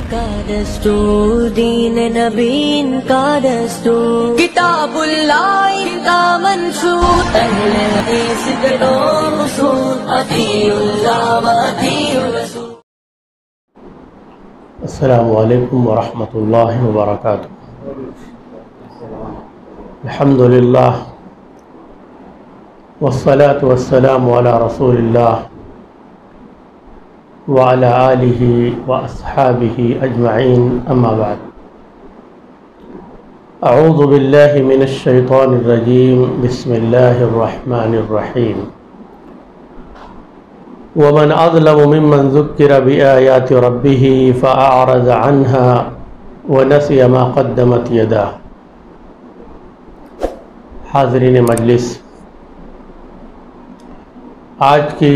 का दस्तूर, दीन नबीन का दस्तूर, किताबुल्लाह का मंशूर, अहले हदीस के दो उसूल, अतीउल्लाह व अतीउर रसूल। अस्सलामु अलैकुम व रहमतुल्लाहि व बरकातुहू। अल्हम्दुलिल्लाह वस्सलातु वस्सलामु अला रसूलिल्लाह व अला आलिहि व अस्हाबिहि अजमईन, अम्मा बाद। अऊज़ु बिल्लाहि मिनश शैतानिर रजीम, बिस्मिल्लाहिर रहमानिर रहीम। वमन अज़लमु मिम्मन ज़ुक्किर बिआयाति रब्बिही फ़अअरज़ अन्हा व नसिय मा क़द्दमत यदाह। हाज़रीन मजलिस, आज की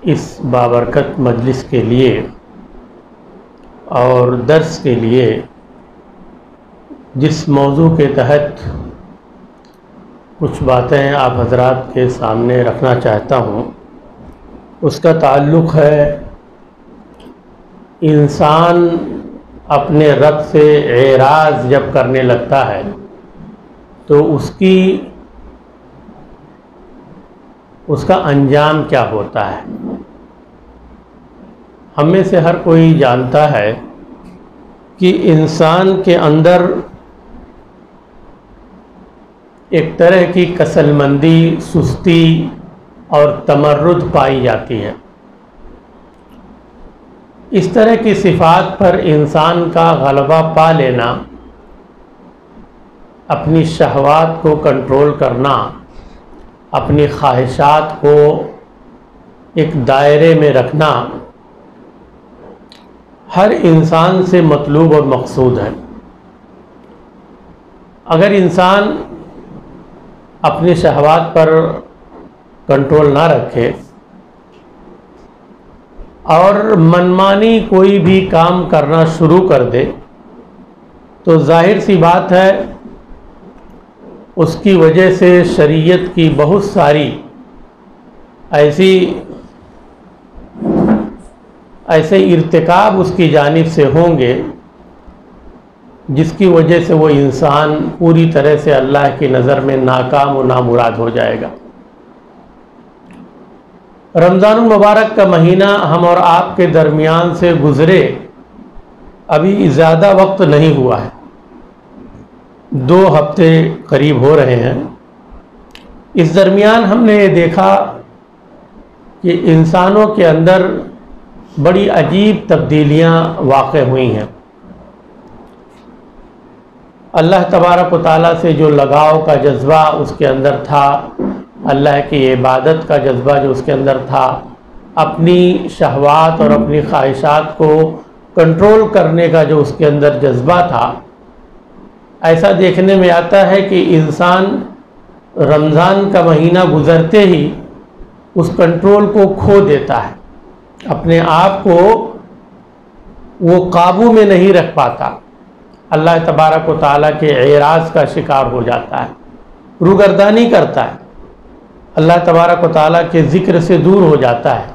इस बाबरकत मजलिस के लिए और दर्स के लिए जिस मौजू के तहत कुछ बातें आप हज़रात के सामने रखना चाहता हूँ, उसका ताल्लुक़ है इंसान अपने रब से एराज़ जब करने लगता है तो उसका अंजाम क्या होता है। हम में से हर कोई जानता है कि इंसान के अंदर एक तरह की कसलमंदी, सुस्ती और तमर्रुद पाई जाती है। इस तरह की सिफ़ात पर इंसान का गलबा पा लेना, अपनी शहवात को कंट्रोल करना, अपनी ख्वाहिशात को एक दायरे में रखना हर इंसान से मतलूब और मकसूद है। अगर इंसान अपनी शहवात पर कंट्रोल ना रखे और मनमानी कोई भी काम करना शुरू कर दे तो जाहिर सी बात है उसकी वजह से शरीयत की बहुत सारी ऐसे इर्तिकाब उसकी जानिब से होंगे जिसकी वजह से वो इंसान पूरी तरह से अल्लाह की नज़र में नाकाम और नामुराद हो जाएगा। रमज़ानुल मुबारक का महीना हम और आपके दरमियान से गुज़रे अभी ज़्यादा वक्त नहीं हुआ है, 2 हफ्ते करीब हो रहे हैं। इस दरमियान हमने ये देखा कि इंसानों के अंदर बड़ी अजीब तब्दीलियां वाक़े हुई हैं। अल्लाह तबारक व तआला से जो लगाव का जज्बा उसके अंदर था, अल्लाह की इबादत का जज्बा जो उसके अंदर था, अपनी शहवात और अपनी ख्वाहिशात को कंट्रोल करने का जो उसके अंदर जज्बा था, ऐसा देखने में आता है कि इंसान रमज़ान का महीना गुज़रते ही उस कंट्रोल को खो देता है, अपने आप को वो काबू में नहीं रख पाता, अल्लाह तबारक व तआला के एराज़ का शिकार हो जाता है, रूगर्दानी करता है, अल्लाह तबारक व तआला के ज़िक्र से दूर हो जाता है।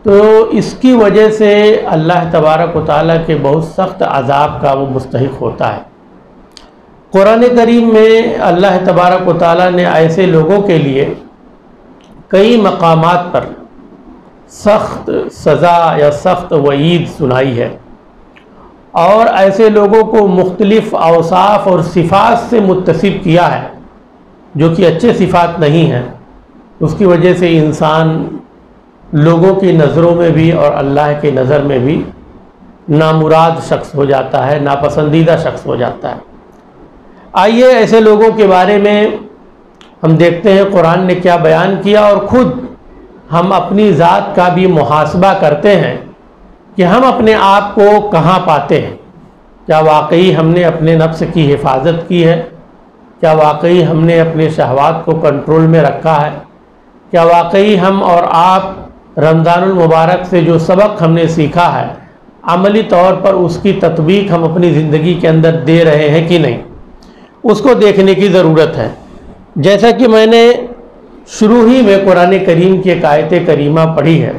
तो इसकी वजह से अल्लाह तबारक व तआला के बहुत सख्त अज़ाब का वो मुस्तहिक़ होता है। कुरान करीम में अल्लाह तबारक व तआला ने ऐसे लोगों के लिए कई मकामात पर सख्त सज़ा या सख्त वईद सुनाई है और ऐसे लोगों को मुख्तलिफ़ औसाफ और सिफ़ात से मुत्तसिफ़ किया है जो कि अच्छे सिफ़ात नहीं हैं। उसकी वजह से इंसान लोगों की नज़रों में भी और अल्लाह की नज़र में भी नामुराद शख्स हो जाता है, नापसंदीदा शख्स हो जाता है। आइए ऐसे लोगों के बारे में हम देखते हैं कुरान ने क्या बयान किया और ख़ुद हम अपनी ज़ात का भी मुहासबा करते हैं कि हम अपने आप को कहाँ पाते हैं। क्या वाकई हमने अपने नफ्स की हिफाजत की है? क्या वाकई हमने अपने शहवात को कंट्रोल में रखा है? क्या वाकई हम और आप रमज़ानुल मुबारक से जो सबक हमने सीखा है अमली तौर पर उसकी तत्वीक हम अपनी ज़िंदगी के अंदर दे रहे हैं कि नहीं, उसको देखने की ज़रूरत है। जैसा कि मैंने शुरू ही में कुरान करीम की एक आयत करीमा पढ़ी है,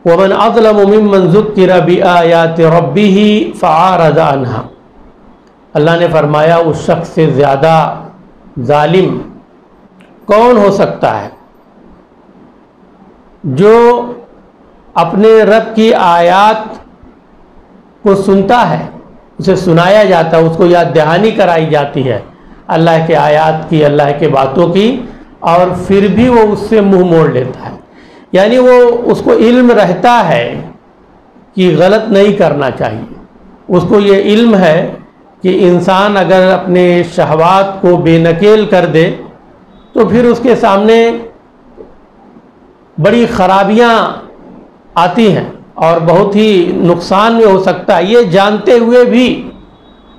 वमन अज़लमु मिम्मन ज़ुक्किरा बिआयाति रब्बिही फ़अरज़ अन्हा। अल्लाह ने फरमाया उस शख्स से ज़्यादा जालिम कौन हो सकता है जो अपने रब की आयत को सुनता है, उसे सुनाया जाता है, उसको याद दहानी कराई जाती है अल्लाह के आयत की, अल्लाह के बातों की, और फिर भी वो उससे मुंह मोड़ लेता है। यानी वो उसको इल्म रहता है कि गलत नहीं करना चाहिए, उसको ये इल्म है कि इंसान अगर अपने शहवात को बेनकेल कर दे तो फिर उसके सामने बड़ी खराबियां आती हैं और बहुत ही नुकसान में हो सकता है। ये जानते हुए भी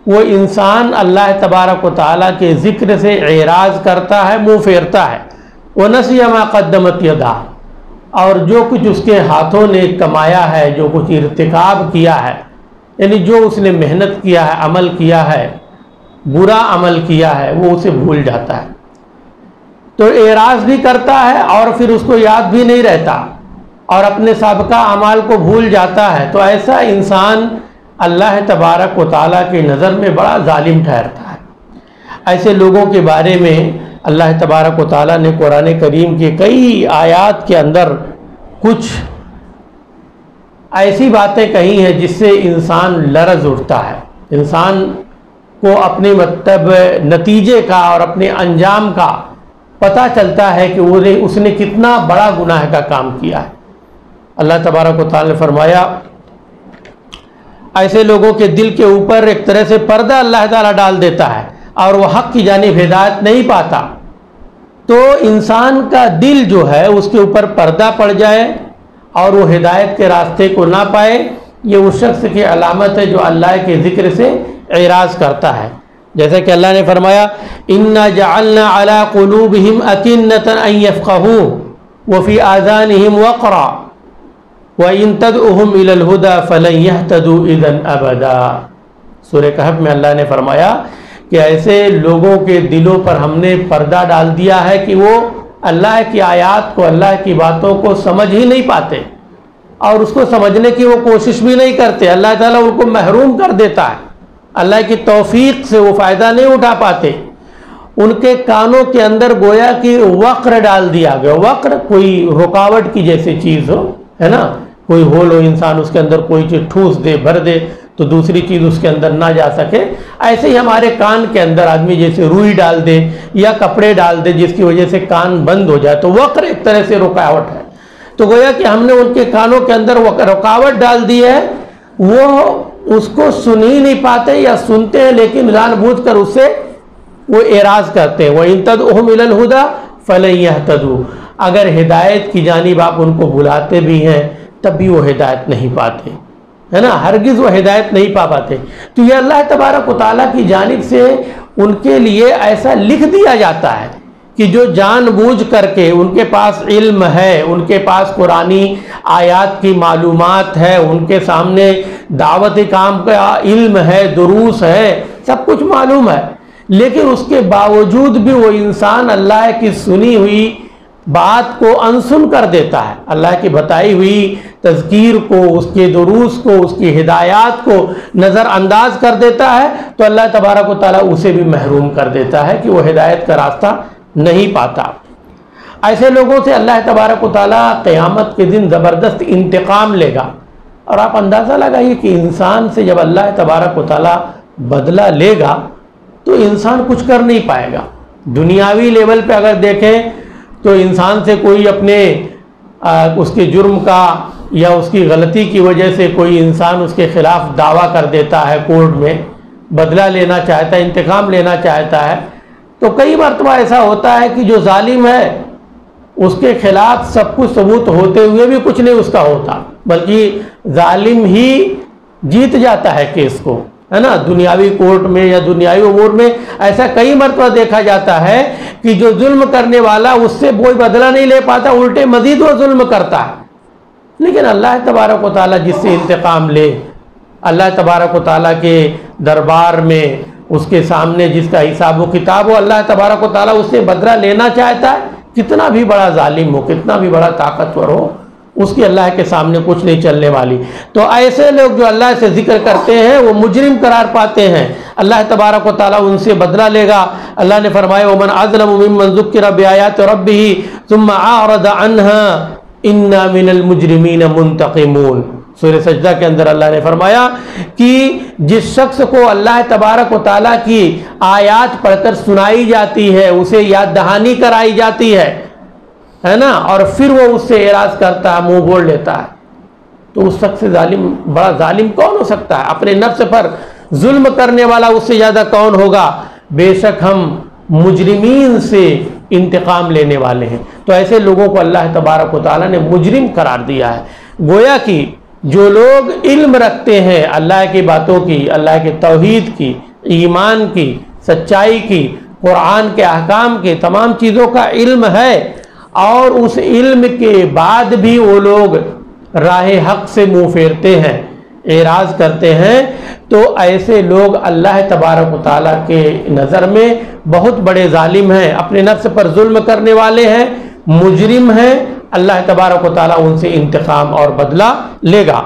वो इंसान अल्लाह तबारक व तआला के ज़िक्र से एराज़ करता है, मुँह फेरता है। व नसिया मा क़द्दमत यदा, और जो कुछ उसके हाथों ने कमाया है, जो कुछ इर्तिकाब किया है, यानी जो उसने मेहनत किया है, अमल किया है, बुरा अमल किया है, वो उसे भूल जाता है। तो एराज़ भी करता है और फिर उसको याद भी नहीं रहता और अपने साबिक़ा अमाल को भूल जाता है। तो ऐसा इंसान अल्लाह तबारक व तआला की नज़र में बड़ा जालिम ठहरता है। ऐसे लोगों के बारे में अल्लाह तबारक व तआला ने कुरान करीम के कई आयात के अंदर कुछ ऐसी बातें कही हैं जिससे इंसान लरज़ उठता है। इंसान को अपने मतलब नतीजे का और अपने अंजाम का पता चलता है कि उसने कितना बड़ा गुनाह का काम किया है। अल्लाह तबारक व तआला ने फरमाया ऐसे लोगों के दिल के ऊपर एक तरह से पर्दा अल्लाह ताला डाल देता है और वह हक़ की जानिब हिदायत नहीं पाता। तो इंसान का दिल जो है उसके ऊपर पर्दा पड़ जाए और वो हिदायत के रास्ते को ना पाए, ये उस शख्स की अलामत है जो अल्लाह के ज़िक्र से एराज़ करता है। जैसे कि अल्लाह ने फरमाया इन्ना जअलना अला क़ुलूबिहिम अकिन्नतन अन यफ़क़हू व फ़ी आज़ानिहिम वक़रा व इन तदउहुम इलल हुदा फ़लन यहतदू इज़न अबदा। सूरह कहफ में अल्लाह ने फरमाया कि ऐसे लोगों के दिलों पर हमने पर्दा डाल दिया है कि वो अल्लाह की आयत को, अल्लाह की बातों को समझ ही नहीं पाते और उसको समझने की वो कोशिश भी नहीं करते। अल्लाह ताला उनको महरूम कर देता है, अल्लाह की तौफीक से वो फ़ायदा नहीं उठा पाते। उनके कानों के अंदर गोया कि वक्र डाल दिया गया। वक्र कोई रुकावट की जैसे चीज़ हो, है ना, कोई होल हो, इंसान उसके अंदर कोई चीज़ ठूस दे, भर दे तो दूसरी चीज़ उसके अंदर ना जा सके। ऐसे ही हमारे कान के अंदर आदमी जैसे रुई डाल दे या कपड़े डाल दे जिसकी वजह से कान बंद हो जाए, तो वक्र एक तरह से रुकावट है। तो गोया कि हमने उनके कानों के अंदर रुकावट डाल दी है, वो उसको सुन ही नहीं पाते या सुनते हैं लेकिन जानबूझकर उससे वो एराज़ करते हैं। वह इन तदउहुम इलल हुदा फलन यहतदू, अगर हिदायत की जानिब आप उनको बुलाते भी हैं तब भी वो हिदायत नहीं पाते, है ना, हरगिज़ वो हिदायत नहीं पा पाते। तो ये अल्लाह तबारक व तआला की जानिब से उनके लिए ऐसा लिख दिया जाता है कि जो जानबूझ करके उनके पास इल्म है, उनके पास कुरानी आयात की मालूमात है, उनके सामने दावत काम का इल्म है, दुरूस है, सब कुछ मालूम है, लेकिन उसके बावजूद भी वो इंसान अल्लाह की सुनी हुई बात को अनसुन कर देता है, अल्लाह की बताई हुई तज़कीर को, उसके दुरूस को, उसकी हिदायत को नज़रअंदाज कर देता है। तो अल्लाह तबारक व तआला उसे भी महरूम कर देता है कि वो हिदायत का रास्ता नहीं पाता। ऐसे लोगों से अल्लाह तबारक व तआला क़यामत के दिन ज़बरदस्त इंतकाम लेगा। और आप अंदाज़ा लगाइए कि इंसान से जब अल्लाह तबारक व तआला बदला लेगा तो इंसान कुछ कर नहीं पाएगा। दुनियावी लेवल पे अगर देखें तो इंसान से कोई अपने उसके जुर्म का या उसकी गलती की वजह से कोई इंसान उसके ख़िलाफ़ दावा कर देता है, कोर्ट में बदला लेना चाहता है, इंतकाम लेना चाहता है, तो कई मरतबा ऐसा होता है कि जो जालिम है उसके खिलाफ सब कुछ सबूत होते हुए भी कुछ नहीं उसका होता, बल्कि जालिम ही जीत जाता है केस को, है ना। दुनियावी कोर्ट में या दुनियावी उमूर में ऐसा कई मरतबा देखा जाता है कि जो जुल्म करने वाला उससे कोई बदला नहीं ले पाता, उल्टे मजीद वो जुल्म करता है। लेकिन अल्लाह तबारक व तआला जिससे इंतकाम ले, अल्लाह तबारक व तआला के दरबार में उसके सामने जिसका हिसाब व किताब हो, अल्लाह तबारक व तआला उससे बदला लेना चाहता है। कितना भी बड़ा जालिम हो, कितना भी बड़ा ताकतवर हो, उसकी अल्लाह के सामने कुछ नहीं चलने वाली। तो ऐसे लोग जो अल्लाह से जिक्र करते हैं वो मुजरिम करार पाते हैं, अल्लाह तबारक व तआला उनसे बदला लेगा। अल्लाह ने फरमाया वमन अज़लमु मिम्मन ज़ुक्किरा बिआयाति रब्बिही सुम्मा अअरज़ अन्हा इन्ना मिनल मुजरिमीन मुंतक़िमून। सूरह सजदा के अंदर अल्लाह ने फरमाया कि जिस शख्स को अल्लाह तबारक व तआला की आयात पढ़कर सुनाई जाती है, उसे याद दहानी कराई जाती है ना, और फिर वो उससे एराज करता है, मुंह मोड़ लेता है, तो उस शख्स से जालिम, बड़ा जालिम कौन हो सकता है? अपने नफ्स पर जुल्म करने वाला उससे ज़्यादा कौन होगा? बेशक हम मुजरिमीन से इंतकाम लेने वाले हैं। तो ऐसे लोगों को अल्लाह तबारक व तआला ने मुजरिम करार दिया है। गोया कि जो लोग इल्म रखते हैं अल्लाह की बातों की, अल्लाह के तौहीद की, ईमान की, सच्चाई की, कुरान के अहकाम के, तमाम चीज़ों का इल्म है, और उस इल्म के बाद भी वो लोग राह हक से मुंह फेरते हैं, एराज करते हैं, तो ऐसे लोग अल्लाह तबारक व तआला के नज़र में बहुत बड़े जालिम हैं, अपने नफ्स पर जुल्म करने वाले हैं, मुजरिम हैं। अल्लाह तबारक व तआला उनसे इंतकाम और बदला लेगा।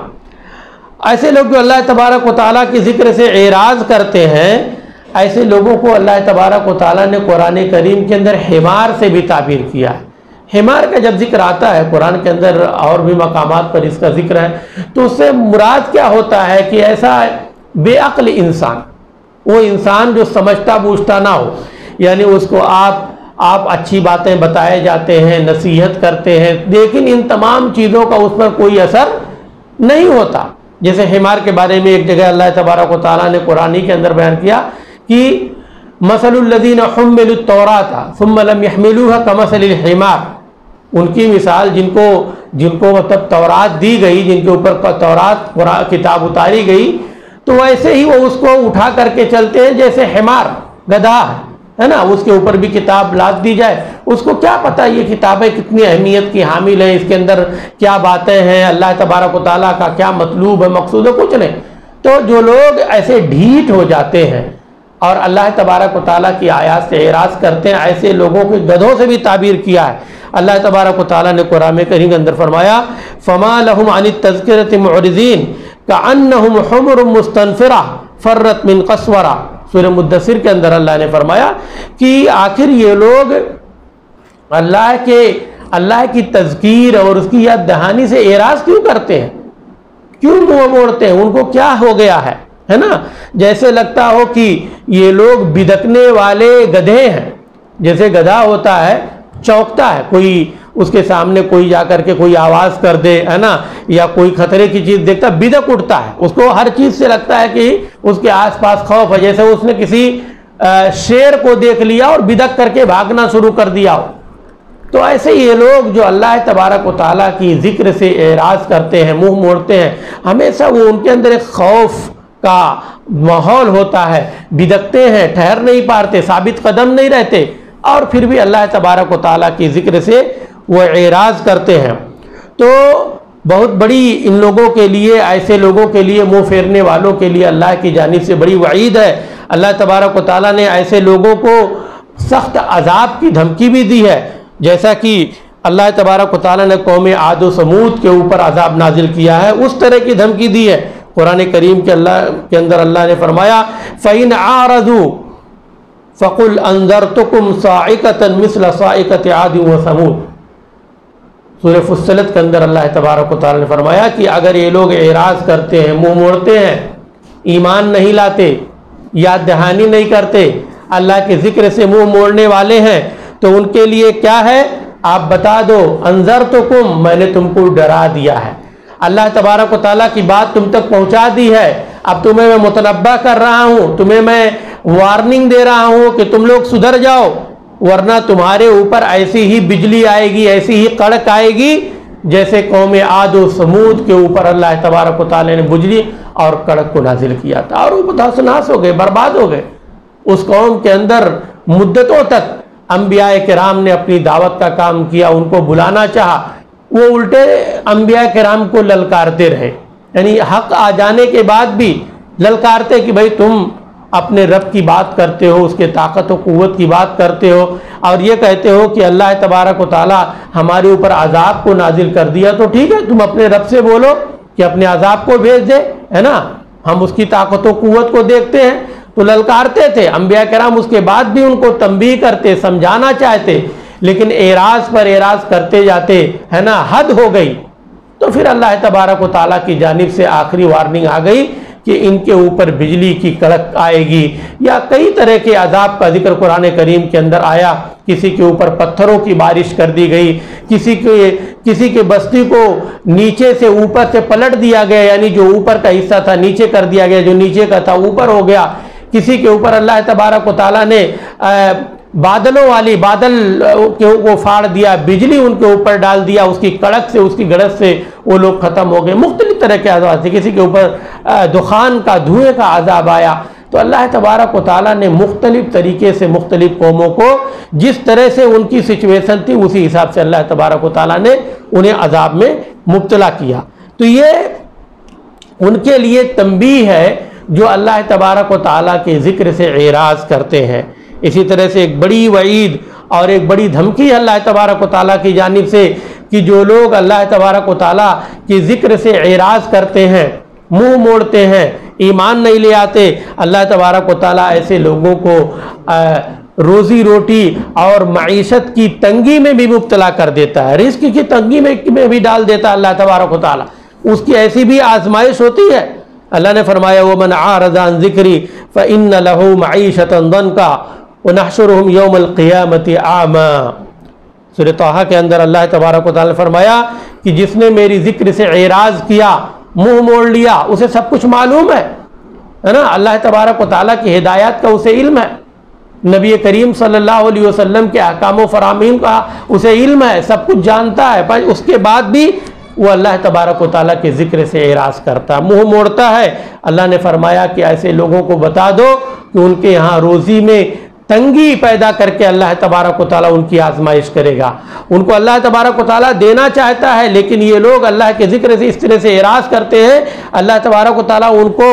ऐसे लोग जो अल्लाह तबारक व तआला के ज़िक्र से एराज करते हैं, ऐसे लोगों को अल्लाह तबारक व तआला ने कुरान करीम के अंदर हिमार से भी ताबीर किया है। हिमार का जब जिक्र आता है कुरान के अंदर, और भी मकामात पर इसका जिक्र है, तो उससे मुराद क्या होता है कि ऐसा बेअक्ल इंसान, वो इंसान जो समझता बूझता ना हो, यानी उसको आप अच्छी बातें बताए जाते हैं, नसीहत करते हैं, लेकिन इन तमाम चीज़ों का उस पर कोई असर नहीं होता। जैसे हिमार के बारे में एक जगह अल्लाह तबारक व तआला ने कुरान के अंदर बयान किया कि मसलुल लज़ीना हुम्मिलुत तौराता सुम्मा लम यहमिलूहा कमसलिल हिमार, उनकी मिसाल जिनको मतलब तौरात दी गई, जिनके ऊपर तौरात किताब उतारी गई, तो वैसे ही वो उसको उठा करके चलते हैं जैसे हिमार, गधा है ना, उसके ऊपर भी किताब लाद दी जाए, उसको क्या पता ये किताबें कितनी अहमियत की हामिल हैं, इसके अंदर क्या बातें हैं, अल्लाह तबारक व तआला का क्या मतलूब है, मकसूद है, कुछ नहीं। तो जो लोग ऐसे ढीठ हो जाते हैं और अल्लाह तबारक व तआला की आयत से एराज करते हैं, ऐसे लोगों के गधों से भी ताबीर किया है। अल्लाह तबारक व तआला ने कुरान करीम के अंदर फरमाया फमा लहुम अनित तज़किरति मुअरिज़ीन कअन्नहुम हुमुरुम मुस्तनफ़िरा फ़र्रत मिन क़स्वरा। सूरह मुद्दसिर के अंदर अल्लाह ने फरमाया कि आखिर ये लोग अल्लाह की तज़कीर और उसकी याद दहानी से एराज क्यों करते हैं, क्यों मुँह मोड़ते हैं, उनको क्या हो गया है ना? जैसे लगता हो कि ये लोग बिदकने वाले गधे हैं। जैसे गधा होता है, चौंकता है, कोई उसके सामने कोई जाकर के कोई आवाज़ कर दे, है ना, या कोई खतरे की चीज़ देखता बिदक उठता है, उसको हर चीज़ से लगता है कि उसके आसपास खौफ है। जैसे उसने किसी शेर को देख लिया और बिदक करके भागना शुरू कर दिया हो। तो ऐसे ये लोग जो अल्लाह तबारक व तआला की ज़िक्र से एराज करते हैं, मुंह मोड़ते हैं, हमेशा वो उनके अंदर एक खौफ का माहौल होता है, बिदकते हैं, ठहर नहीं पाते, साबित कदम नहीं रहते, और फिर भी अल्लाह तबारक व तआला की ज़िक्र से वो एराज करते हैं। तो बहुत बड़ी इन लोगों के लिए, ऐसे लोगों के लिए, मुँह फेरने वालों के लिए अल्लाह की जानिब से बड़ी वईद है। अल्लाह तबारक व तआला ने ऐसे लोगों को सख्त अजाब की धमकी भी दी है, जैसा कि अल्लाह तबारक व तआला ने कौम आद व समूद के ऊपर अजाब नाजिल किया है, उस तरह की धमकी दी है। कुरान करीम के अंदर अल्लाह ने फरमाया फ़इन आरज़ू फ़कुल अंज़रतुकुम साइक़तन मिस्ल साइक़ति आद व समूद। सूरह फुस्सिलत के अंदर अल्लाह तबारक व तआला ने फरमाया कि अगर ये लोग एराज करते हैं, मुँह मोड़ते हैं, ईमान नहीं लाते, याद दहानी नहीं करते, अल्लाह के ज़िक्र से मुँह मोड़ने वाले हैं, तो उनके लिए क्या है? आप बता दो, अंज़रतुकुम, मैंने तुमको डरा दिया है, अल्लाह तबारक व तआला की बात तुम तक पहुँचा दी है, अब तुम्हें मैं मुतनब्बा कर रहा हूँ, तुम्हें मैं वार्निंग दे रहा हूँ कि तुम लोग सुधर जाओ, वरना तुम्हारे ऊपर ऐसी ही बिजली आएगी, ऐसी ही कड़क आएगी जैसे कौम आद व समूद के ऊपर अल्लाह तबारक व तआला ने बिजली और कड़क को नाजिल किया था, और वो तहस-नहस हो गए, बर्बाद हो गए। उस कौम के अंदर मुद्दतों तक अंबिया किराम ने अपनी दावत का काम किया, उनको बुलाना चाहा, वो उल्टे अंबिया किराम को ललकारते रहे, यानी हक आ जाने के बाद भी ललकारते कि भाई तुम अपने रब की बात करते हो, उसके ताकत व क़ुव्वत की बात करते हो और ये कहते हो कि अल्लाह तबारक व तआला हमारे ऊपर अजाब को नाजिल कर दिया, तो ठीक है, तुम अपने रब से बोलो कि अपने अजाब को भेज दे, है ना, हम उसकी ताकत व क़ुव्वत को देखते हैं। तो ललकारते थे अंबिया कराम, उसके बाद भी उनको तंबीह करते, समझाना चाहते, लेकिन एराज पर एराज करते जाते, है ना, हद हो गई। तो फिर अल्लाह तबारक व तआला की जानिब से आखिरी वार्निंग आ गई कि इनके ऊपर बिजली की कड़क आएगी, या कई तरह के अजाब का जिक्र कुरान करीम के अंदर आया। किसी के ऊपर पत्थरों की बारिश कर दी गई, किसी के बस्ती को नीचे से ऊपर से पलट दिया गया, यानी जो ऊपर का हिस्सा था नीचे कर दिया गया, जो नीचे का था ऊपर हो गया। किसी के ऊपर अल्लाह तबारक व तआला ने बादलों वाली बादल को फाड़ दिया, बिजली उनके ऊपर डाल दिया, उसकी कड़क से, उसकी गड़ज से वो लोग ख़त्म हो गए। मुख्तलिफ तरह के अज़ाब थे, किसी के ऊपर दुखान का, धुएँ का अजाब आया। तो अल्लाह तबारक व तआला ने मुख्तलिफ तरीके से मुख्तलिफ कौमों को जिस तरह से उनकी सिचुएशन थी उसी हिसाब से अल्लाह तबारक व तआला ने उन्हें अजाब में मुब्तला किया। तो ये उनके लिए तंबीह है जो अल्लाह तबारक व तआला के ज़िक्र से एराज़ करते हैं। इसी तरह से एक बड़ी वईद और एक बड़ी धमकी है अल्लाह तबारक व तआला की जानिब से कि जो लोग अल्लाह तबारक व तआला के ज़िक्र से एराज़ करते हैं, मुंह मोड़ते हैं, ईमान नहीं ले आते, अल्लाह तबारक व तआला ऐसे लोगों को रोज़ी रोटी और मईशत की तंगी में भी मुब्तला कर देता है, रिज़्क़ की तंगी में भी डाल देता है अल्लाह तबारक व तआला। उसकी ऐसी भी आजमाइश होती है। अल्लाह ने फरमाया वमन आरज़ा अन ज़िक्री फ़इन्न लहू मईशतन दंका व नहशुरुहुम यौमल क़ियामति आमा। सूरह तहा के अंदर अल्लाह तबारक व तआला ने फरमाया कि जिसने मेरी ज़िक्र से एराज़ किया, मुंह मोड़ लिया, उसे सब कुछ मालूम है ना, अल्लाह तबारक व तआला की हिदायत का उसे इल्म है, नबी करीम सल्लल्लाहु अलैहि वसल्लम के अहकाम व फरामीन का उसे इल्म है, सब कुछ जानता है, पर उसके बाद भी वो अल्लाह तबारक व तआला के ज़िक्र से एराज़ करता है, मुँह मोड़ता है। अल्लाह ने फरमाया कि ऐसे लोगों को बता दो कि उनके यहाँ रोज़ी में तंगी पैदा करके अल्लाह तबारक व तआला उनकी आजमाइश करेगा। उनको अल्लाह तबारक व तआला देना चाहता है, लेकिन ये लोग अल्लाह के ज़िक्र से इस तरह से एराज़ करते हैं, अल्लाह तबारक व तआला उनको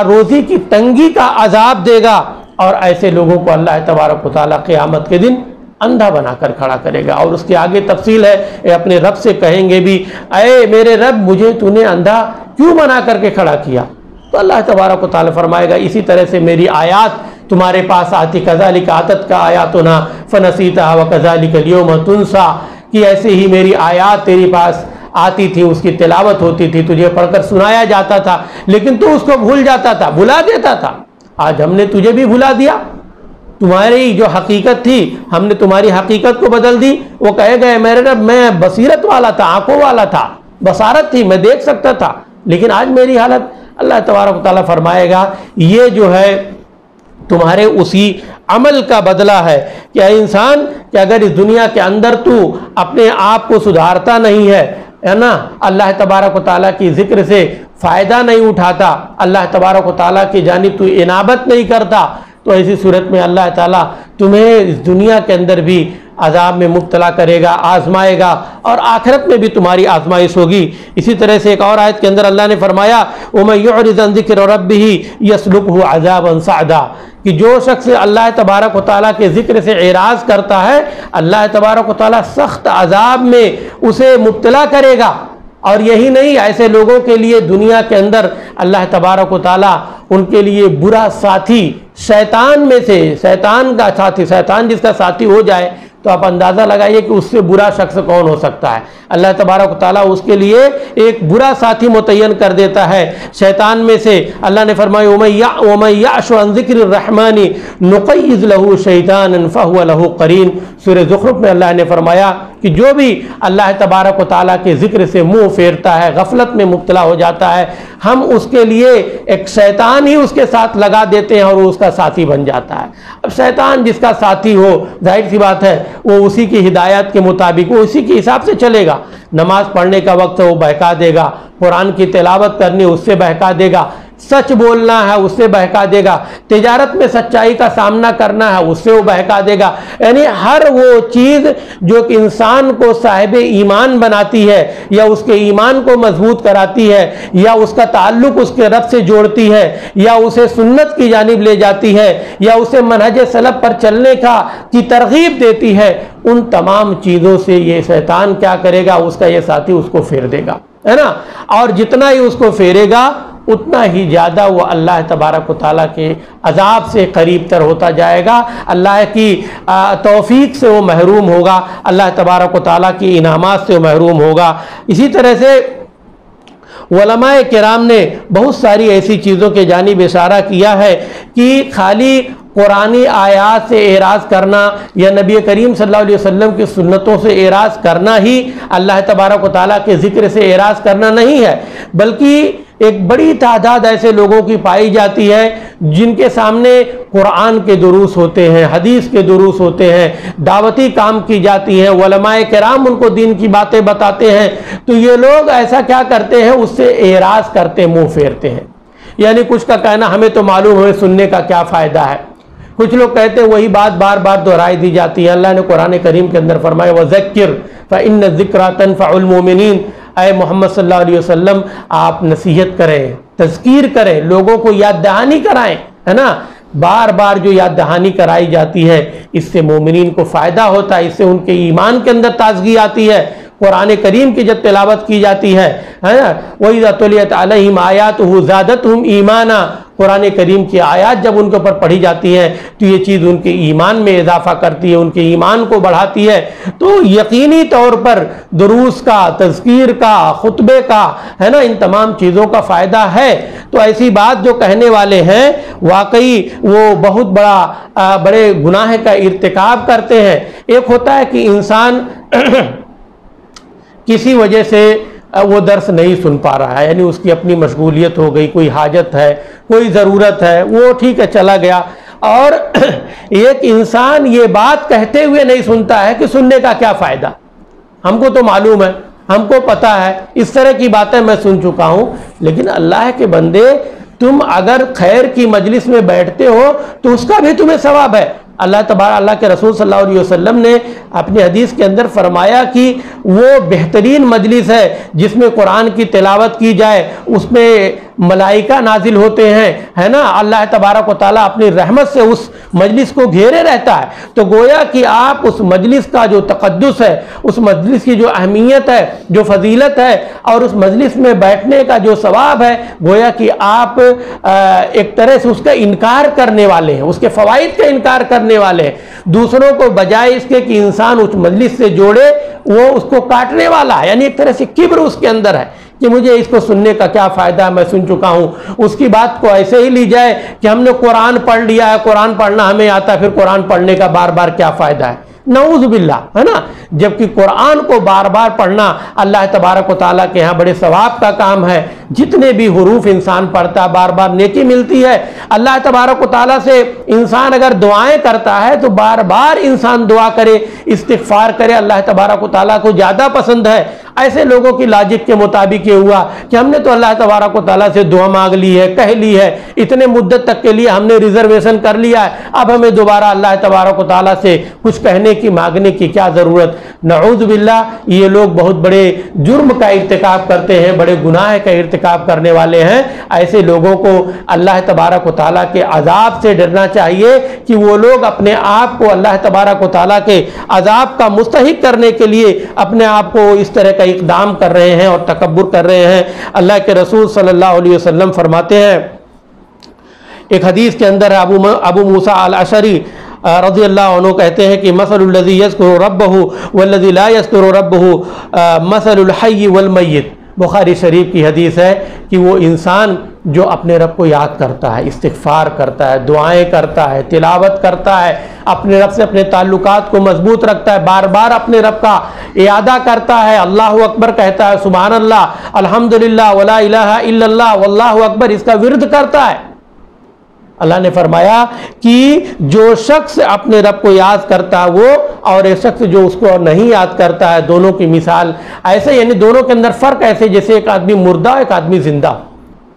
रोज़ी की तंगी का अजाब देगा और ऐसे लोगों को अल्लाह तबारक व तआला क़यामत के दिन अंधा बनाकर खड़ा करेगा। और उसके आगे तफसील है, ये अपने रब से कहेंगे भी, अये मेरे रब, मुझे तूने अंधा क्यों बना करके खड़ा किया? तो अल्लाह तबारक व तआला फरमाएगा, इसी तरह से मेरी आयात तुम्हारे पास आती, कज़ालिक आतत का आयातुना फनसीता व कज़ालिकल यौम तुनसा, कि ऐसे ही मेरी आयात तेरे पास आती थी, उसकी तिलावत होती थी, तुझे पढ़कर सुनाया जाता था, लेकिन तू उसको भूल जाता था, भुला देता था। आज हमने तुझे भी भुला दिया, तुम्हारी जो हकीकत थी हमने तुम्हारी हकीकत को बदल दी। वो कहे गए मेरे रब, मैं बसीरत वाला था, आंखों वाला था, बसारत थी, मैं देख सकता था, लेकिन आज मेरी हालत। अल्लाह तबारक व तआला फरमाएगा ये जो है तुम्हारे उसी अमल का बदला है। क्या इंसान कि अगर इस दुनिया के अंदर तू अपने आप को सुधारता नहीं है ना, अल्लाह तबारक व तआला की ज़िक्र से फ़ायदा नहीं उठाता, अल्लाह तबारक व तआला की जानिब तू इनाबत नहीं करता, तो ऐसी सूरत में अल्लाह ताला तुम्हें इस दुनिया के अंदर भी अजाब में मुब्तला करेगा, आजमाएगा, और आखिरत में भी तुम्हारी आजमाइश होगी। इसी तरह से एक और आयत के अंदर अल्लाह ने फरमाया वमन युरिद अन ज़िक्र रब्बिही यसलुकहु अज़ाबन सअदा, कि जो शख्स अल्लाह तबारक व तआला के ज़िक्र से एराज़ करता है, अल्लाह तबारक व तआला सख्त अजाब में उसे मुब्तला करेगा। और यही नहीं, ऐसे लोगों के लिए दुनिया के अंदर अल्लाह तबारक व तआला उनके लिए बुरा साथी, शैतान में से, शैतान का साथी, शैतान जिसका साथी हो जाए तो आप अंदाज़ा लगाइए कि उससे बुरा शख्स कौन हो सकता है। अल्लाह तबारक व तआला उसके लिए एक बुरा साथी मुतय्यन कर देता है शैतान में से। अल्लाह ने फरमाया वमन यअशु अन ज़िक्रि रहमानी नुक़य्यिज़ लहू शैतानन फ़हुव लहू क़रीन। सूरह ज़ुख़रुफ़ में अल्लाह ने फरमाया कि जो भी अल्लाह तबारक व तआला के ज़िक्र से मुँह फेरता है, गफलत में मुब्तला हो जाता है, हम उसके लिए एक शैतान ही उसके साथ लगा देते हैं और वो उसका साथी बन जाता है। अब शैतान जिसका साथी हो, जाहिर सी बात है वो उसी की हिदायत के मुताबिक, वो उसी के हिसाब से चलेगा। नमाज पढ़ने का वक्त वो बहका देगा, कुरान की तिलावत करनी उससे बहका देगा, सच बोलना है उससे बहका देगा, तिजारत में सच्चाई का सामना करना है उससे वो बहका देगा। यानी हर वो चीज़ जो कि इंसान को साहिब ईमान बनाती है या उसके ईमान को मजबूत कराती है या उसका ताल्लुक उसके रब से जोड़ती है या उसे सुन्नत की जानिब ले जाती है या उसे मनहज सलफ पर चलने की तरगीब देती है, उन तमाम चीज़ों से ये शैतान क्या करेगा, उसका ये साथी उसको फेर देगा, है ना। और जितना ही उसको फेरेगा उतना ही ज़्यादा वो अल्लाह तबारक व तआला के अजाब से करीब तर होता जाएगा, अल्लाह की तौफीक से वो महरूम होगा, अल्लाह तबारक व तआला की इनामात से वो महरूम होगा। इसी तरह से उलमाए किराम ने बहुत सारी ऐसी चीज़ों के जानिब इशारा किया है कि खाली कुरानी आयात से एराज़ करना या नबी करीम सल्लल्लाहु अलैहि वसल्लम की सुन्नतों से एराज़ करना ही अल्लाह तबारक व तआला के ज़िक्र से एराज़ करना नहीं है, बल्कि एक बड़ी तादाद ऐसे लोगों की पाई जाती है जिनके सामने कुरान के दुरूस होते हैं, हदीस के दुरूस होते हैं, दावती काम की जाती हैं, उलमाए किराम उनको दीन की बातें बताते हैं, तो ये लोग ऐसा क्या करते हैं, उससे एराज़ करते मुँह फेरते हैं। यानी कुछ का कहना हमें तो मालूम है, सुनने का क्या फ़ायदा है। कुछ लोग कहते हैं वही बात बार बार दोहराई दी जाती है। अल्लाह ने कुरान करीम के अंदर फरमाया वज़क्किर फ़इन्न ज़िक्रा तनफ़उल मोमिनीन, ऐ मोहम्मद सल्लल्लाहु अलैहि वसल्लम आप नसीहत करें, तज़कीर करें, लोगों को याद दहानी कराएं, है ना। बार बार जो याद दहानी कराई जाती है इससे मोमिनीन को फ़ायदा होता है, इससे उनके ईमान के अंदर ताज़गी आती है। कुरान करीम की जब तिलावत की जाती है ना, वही तुलियत अलैहिम आयातुहु ज़ादतहुम ईमाना, कुरान करीम की आयत जब उनके ऊपर पढ़ी जाती है तो ये चीज़ उनके ईमान में इजाफा करती है, उनके ईमान को बढ़ाती है। तो यकीनी तौर पर दुरूस का, तज़कीर का, खुतबे का, है ना, इन तमाम चीज़ों का फ़ायदा है। तो ऐसी बात जो कहने वाले हैं वाकई वो बहुत बड़े गुनाह का इर्तिकाब करते हैं। एक होता है कि इंसान किसी वजह से वो दर्स नहीं सुन पा रहा है, यानी उसकी अपनी मशगूलियत हो गई, कोई हाजत है, कोई ज़रूरत है, वो ठीक है चला गया। और एक इंसान ये बात कहते हुए नहीं सुनता है कि सुनने का क्या फ़ायदा, हमको तो मालूम है, हमको पता है, इस तरह की बातें मैं सुन चुका हूँ। लेकिन अल्लाह के बंदे, तुम अगर खैर की मजलिस में बैठते हो तो उसका भी तुम्हें सवाब है। अल्लाह के रसूल सल्लल्लाहु अलैहि वसल्लम ने अपनी हदीस के अंदर फरमाया कि वो बेहतरीन मजलिस है जिसमें कुरान की तिलावत की जाए, उसमें मलाइका नाजिल होते हैं, है ना। अल्लाह तबारक व तआला अपनी रहमत से उस मजलिस को घेरे रहता है। तो गोया कि आप उस मजलिस का जो तक़द्दुस है, उस मजलिस की जो अहमियत है, जो फजीलत है और उस मजलिस में बैठने का जो सवाब है, गोया कि आप एक तरह से उसका इनकार करने वाले हैं, उसके फ़वाइद का इनकार करने वाले हैं। दूसरों को बजाय इसके कि इंसान उस मजलिस से जोड़े, वो उसको काटने वाला है। यानी एक तरह से किब्र उसके अंदर है कि मुझे इसको सुनने का क्या फ़ायदा, मैं सुन चुका हूँ। उसकी बात को ऐसे ही ली जाए कि हमने कुरान पढ़ लिया है, कुरान पढ़ना हमें आता है, फिर कुरान पढ़ने का बार बार क्या फ़ायदा है, नऊज़ बिल्लाह, है ना। जबकि कुरान को बार बार पढ़ना अल्लाह तबारक व तआला के यहाँ बड़े सवाब का काम है। जितने भी हुरूफ इंसान पढ़ता बार बार नेकी मिलती है। अल्लाह तबारक व तआला से इंसान अगर दुआएं करता है तो बार बार इंसान दुआ करे, इस्तिग़फ़ार करे, अल्लाह तबारक व तआला को ज़्यादा पसंद है। ऐसे लोगों की लॉजिक के मुताबिक ये हुआ कि हमने तो अल्लाह तबारक व तआला से दुआ मांग ली है, कह ली है, इतने मुद्दत तक के लिए हमने रिजर्वेशन कर लिया है, अब हमें दोबारा अल्लाह तबारक व तआला से कुछ कहने की, मांगने की क्या ज़रूरत। नऊज़ बिल्लाह, ये लोग बहुत बड़े जुर्म का इर्तिकाब करते हैं, बड़े गुनाह का इर्तिकाब करने वाले हैं। ऐसे लोगों को अल्लाह तबारक व तआला के अजाब से डरना चाहिए कि वो लोग अपने आप को अल्लाह तबारक व तआला के अजाब का मुस्तहिक करने के लिए अपने आप को इस तरह का इक़दाम कर रहे हैं और तकब्बुर कर रहे हैं। अल्लाह के रसूल सल्लल्लाहु अलैहि वसल्लम फरमाते हैं, एक हदीस के अंदर अबू मूसा अल अशरी रज़ियल्लाहु अन्हु कहते हैं कि मसलुल्लज़ी यज़कुरु रब्बहु वल्लज़ी ला यज़कुरु रब्बहु मसलुल हय्य वल मय्यित। बुखारी शरीफ की हदीस है कि वो इंसान जो अपने रब को याद करता है, इस्तिग़फ़ार करता है, दुआएं करता है, तिलावत करता है, अपने रब से अपने ताल्लुकात को मजबूत रखता है, बार बार अपने रब का इयादा करता है, अल्लाहु अकबर कहता है, सुभान अल्लाह, अल्हम्दुलिल्लाह, वला इलाहा इल्लल्लाह, वल्लाहु अकबर, इसका विर्द करता है। अल्लाह ने फरमाया कि जो शख्स अपने रब को याद करता है वो, और एक शख्स जो उसको नहीं याद करता है, दोनों की मिसाल ऐसे, यानी दोनों के अंदर फ़र्क ऐसे जैसे एक आदमी मुर्दा एक आदमी जिंदा,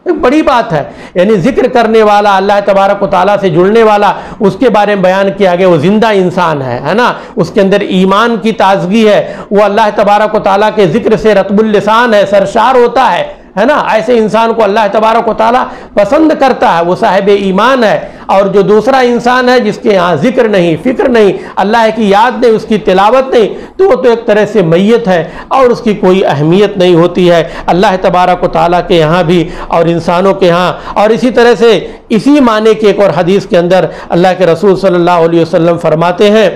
एक बड़ी बात है। यानी जिक्र करने वाला, अल्लाह तबारक व तआला से जुड़ने वाला, उसके बारे में बयान किया गया वो जिंदा इंसान है ना, उसके अंदर ईमान की ताजगी है, वो अल्लाह तबारक व तआला के जिक्र से रतबुल लिसान है, सरशार होता है ना। ऐसे इंसान को अल्लाह तबारक व तआला पसंद करता है, वो साहिब ईमान है। और जो दूसरा इंसान है जिसके यहाँ जिक्र नहीं, फिक्र नहीं, अल्लाह की याद नहीं, उसकी तिलावत नहीं, तो वो तो एक तरह से मैयत है और उसकी कोई अहमियत नहीं होती है अल्लाह तबारक व तआला के यहाँ भी और इंसानों के यहाँ। और इसी तरह से इसी माने के एक और हदीस के अंदर अल्लाह के रसूल सल्लल्लाहु अलैहि वसल्लम फरमाते हैं,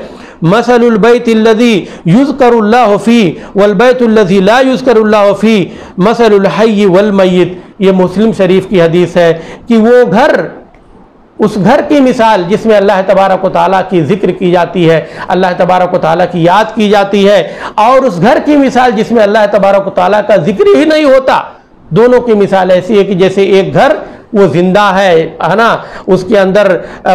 मसलुल बैतिल्लज़ी युज़करुल्लाहु फ़ी वल बैतुल्लज़ी ला युज़करुल्लाहु फ़ी मसलुल हय्य वल मय्यित। ये मुस्लिम शरीफ की हदीस है कि वो घर, उस घर की मिसाल जिसमें अल्लाह तबारक व तआला की जिक्र की जाती है, अल्लाह तबारक व तआला की याद की जाती है, और उस घर की मिसाल जिसमें अल्लाह तबारक व तआला का जिक्र ही नहीं होता, दोनों की मिसाल ऐसी है कि जैसे एक घर वो जिंदा है ना, उसके अंदर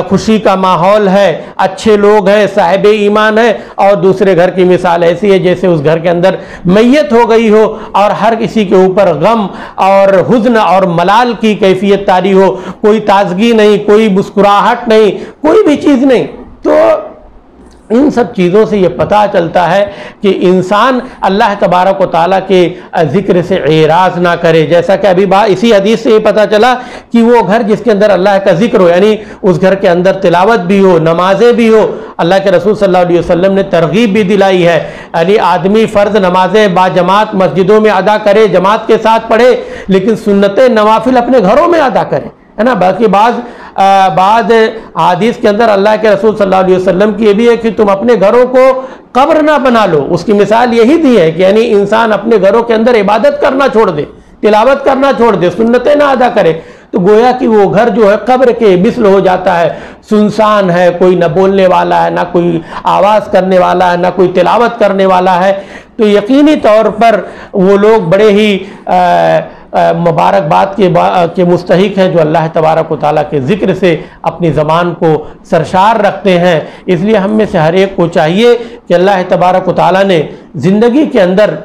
खुशी का माहौल है, अच्छे लोग हैं, साहिब ईमान है, और दूसरे घर की मिसाल ऐसी है जैसे उस घर के अंदर मैयत हो गई हो और हर किसी के ऊपर गम और हुज़्न और मलाल की कैफियत तारी हो, कोई ताजगी नहीं, कोई मुस्कुराहट नहीं, कोई भी चीज़ नहीं। तो इन सब चीज़ों से ये पता चलता है कि इंसान अल्लाह तबारक व तआला के ज़िक्र से एराज़ ना करे। जैसा कि अभी इसी हदीस से ये पता चला कि वो घर जिसके अंदर अल्लाह का जिक्र हो, यानी उस घर के अंदर तिलावत भी हो, नमाजें भी हो। अल्लाह के रसूल सल्लल्लाहु अलैहि वसल्लम ने तरगीब भी दिलाई है, यानी आदमी फ़र्ज़ नमाजें बाजमात मस्जिदों में अदा करे, जमात के साथ पढ़े, लेकिन सुन्नत नवाफिल अपने घरों में अदा करे, है ना। बाकी बाद हदीस के अंदर अल्लाह के रसूल सल्लल्लाहु अलैहि वसल्लम की ये भी है कि तुम अपने घरों को कब्र ना बना लो। उसकी मिसाल यही दी है कि यानी इंसान अपने घरों के अंदर इबादत करना छोड़ दे, तिलावत करना छोड़ दे, सुन्नतें ना अदा करे, तो गोया कि वो घर जो है कब्र के मिसल हो जाता है, सुनसान है, कोई न बोलने वाला है, ना कोई आवाज़ करने वाला है, ना कोई तिलावत करने वाला है। तो यकीनी तौर पर वो लोग बड़े ही मुबारकबाद के मुस्तहिक हैं जो अल्लाह तबारक व तआला के ज़िक्र से अपनी ज़बान को सरशार रखते हैं। इसलिए हम में से हर एक को चाहिए कि अल्लाह तबारक व तआला ने ज़िंदगी के अंदर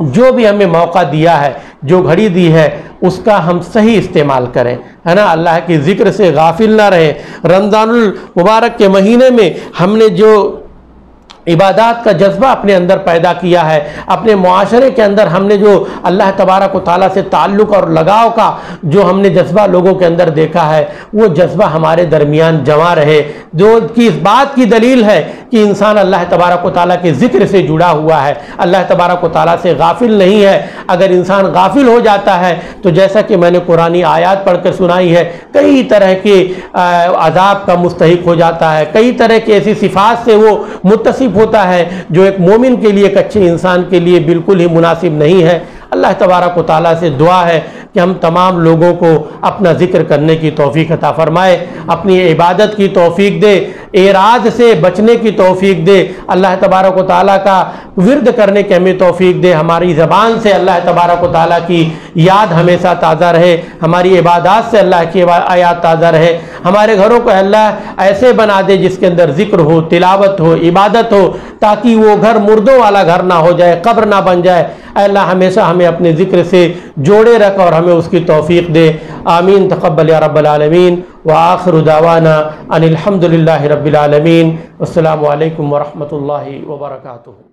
जो भी हमें मौका दिया है, जो घड़ी दी है, उसका हम सही इस्तेमाल करें, है ना। अल्लाह के ज़िक्र से गाफिल ना रहें। रमज़ानुल मुबारक के महीने में हमने जो इबादत का जज्बा अपने अंदर पैदा किया है, अपने मुआशरे के अंदर हमने जो अल्लाह तबारक व तआला से ताल्लुक़ और लगाव का जो हमने जज्बा लोगों के अंदर देखा है, वो जज्बा हमारे दरमियान जमा रहे, जो कि इस बात की दलील है कि इंसान अल्लाह तबारक व तआला के ज़िक्र से जुड़ा हुआ है, अल्लाह तबारक व तआला से गाफिल नहीं है। अगर इंसान गाफिल हो जाता है तो जैसा कि मैंने कुरानी आयत पढ़कर सुनाई है, कई तरह के अज़ाब का मुस्तहिक हो जाता है, कई तरह की ऐसी सिफात से वो मुत्तसिफ होता है जो एक मोमिन के लिए, एक अच्छे इंसान के लिए बिल्कुल ही मुनासिब नहीं है। अल्लाह तबारक व तआला से दुआ है कि हम तमाम लोगों को अपना जिक्र करने की तौफीक अता फरमाए, अपनी इबादत की तौफीक दे, एराज से बचने की तौफीक दे, अल्लाह तबारक व तआला का विर्द करने की हमें तौफीक दे, हमारी ज़बान से अल्लाह तबारक व तआला की याद हमेशा ताज़ा रहे, हमारी इबादत से अल्लाह की आयात ताज़ा रहे, हमारे घरों को अल्लाह ऐसे बना दे जिसके अंदर जिक्र हो, तिलावत हो, इबादत हो, ताकि वो घर मुर्दों वाला घर ना हो जाए, कब्र ना बन जाए। अल्लाह हमेशा हमें अपने ज़िक्र से जोड़े रख और हमें उसकी तौफीक दे। आमीन। तक़ब्बल या रब्बल आलमीन व आखिरु दावाना अनिल हम्दुलिल्लाहि रब्बिल आलमीन। अस्सलामु अलैकुम व रहमतुल्लाहि व बरकातुहू।